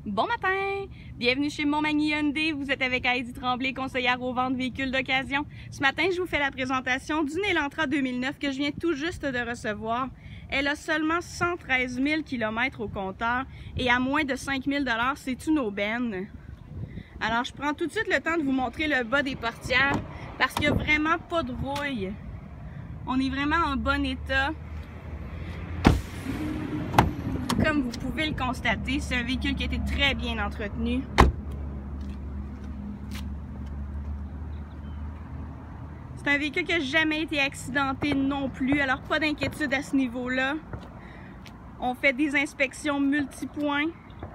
Bon matin! Bienvenue chez Montmagny Hyundai. Vous êtes avec Heidi Tremblay, conseillère aux ventes véhicules d'occasion. Ce matin, je vous fais la présentation d'une Elantra 2009 que je viens tout juste de recevoir. Elle a seulement 113 000 km au compteur et à moins de 5 000 $, c'est une aubaine. Alors, je prends tout de suite le temps de vous montrer le bas des portières parce qu'il n'y a vraiment pas de rouille. On est vraiment en bon état. Comme vous pouvez le constater, c'est un véhicule qui a été très bien entretenu. C'est un véhicule qui n'a jamais été accidenté non plus, alors pas d'inquiétude à ce niveau-là. On fait des inspections multipoints,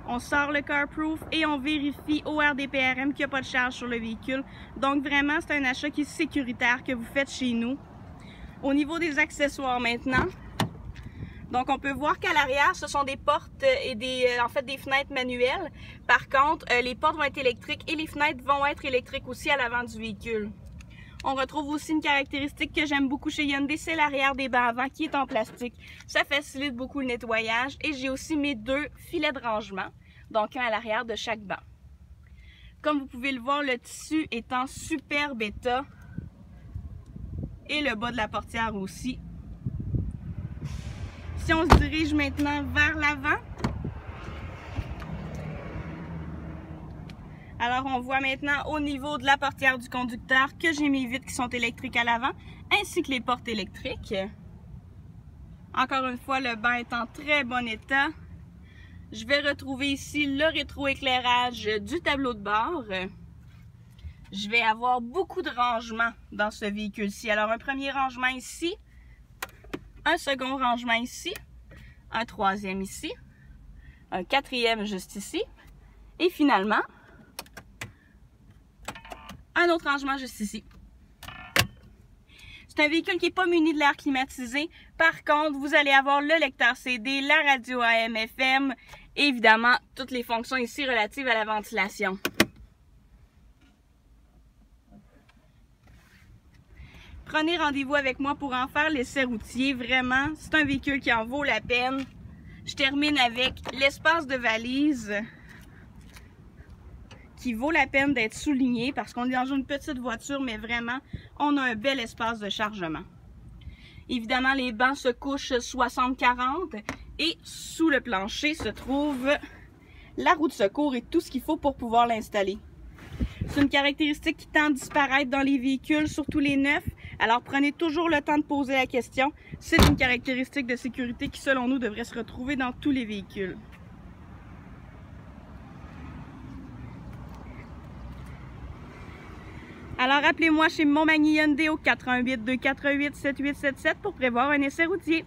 on sort le CarProof et on vérifie ORDPRM qu'il n'y a pas de charge sur le véhicule. Donc vraiment, c'est un achat qui est sécuritaire que vous faites chez nous. Au niveau des accessoires maintenant, donc on peut voir qu'à l'arrière, ce sont des portes et des fenêtres manuelles. Par contre, les portes vont être électriques et les fenêtres vont être électriques aussi à l'avant du véhicule. On retrouve aussi une caractéristique que j'aime beaucoup chez Hyundai, c'est l'arrière des bancs avant qui est en plastique. Ça facilite beaucoup le nettoyage et j'ai aussi mes deux filets de rangement, donc un à l'arrière de chaque banc. Comme vous pouvez le voir, le tissu est en superbe état et le bas de la portière aussi. Si on se dirige maintenant vers l'avant, alors on voit maintenant au niveau de la portière du conducteur que j'ai mes vitres qui sont électriques à l'avant, ainsi que les portes électriques. Encore une fois, le banc est en très bon état. Je vais retrouver ici le rétroéclairage du tableau de bord. Je vais avoir beaucoup de rangements dans ce véhicule-ci. Alors un premier rangement ici, un second rangement ici, un troisième ici, un quatrième juste ici, et finalement, un autre rangement juste ici. C'est un véhicule qui n'est pas muni de l'air climatisé. Par contre, vous allez avoir le lecteur CD, la radio AM/FM et évidemment, toutes les fonctions ici relatives à la ventilation. Prenez rendez-vous avec moi pour en faire l'essai routier. Vraiment, c'est un véhicule qui en vaut la peine. Je termine avec l'espace de valise qui vaut la peine d'être souligné parce qu'on est dans une petite voiture, mais vraiment, on a un bel espace de chargement. Évidemment, les bancs se couchent 60-40 et sous le plancher se trouve la roue de secours et tout ce qu'il faut pour pouvoir l'installer. C'est une caractéristique qui tend à disparaître dans les véhicules, surtout les neufs. Alors prenez toujours le temps de poser la question. C'est une caractéristique de sécurité qui, selon nous, devrait se retrouver dans tous les véhicules. Alors appelez-moi chez Montmagny Hyundai au 418 248 7877 pour prévoir un essai routier.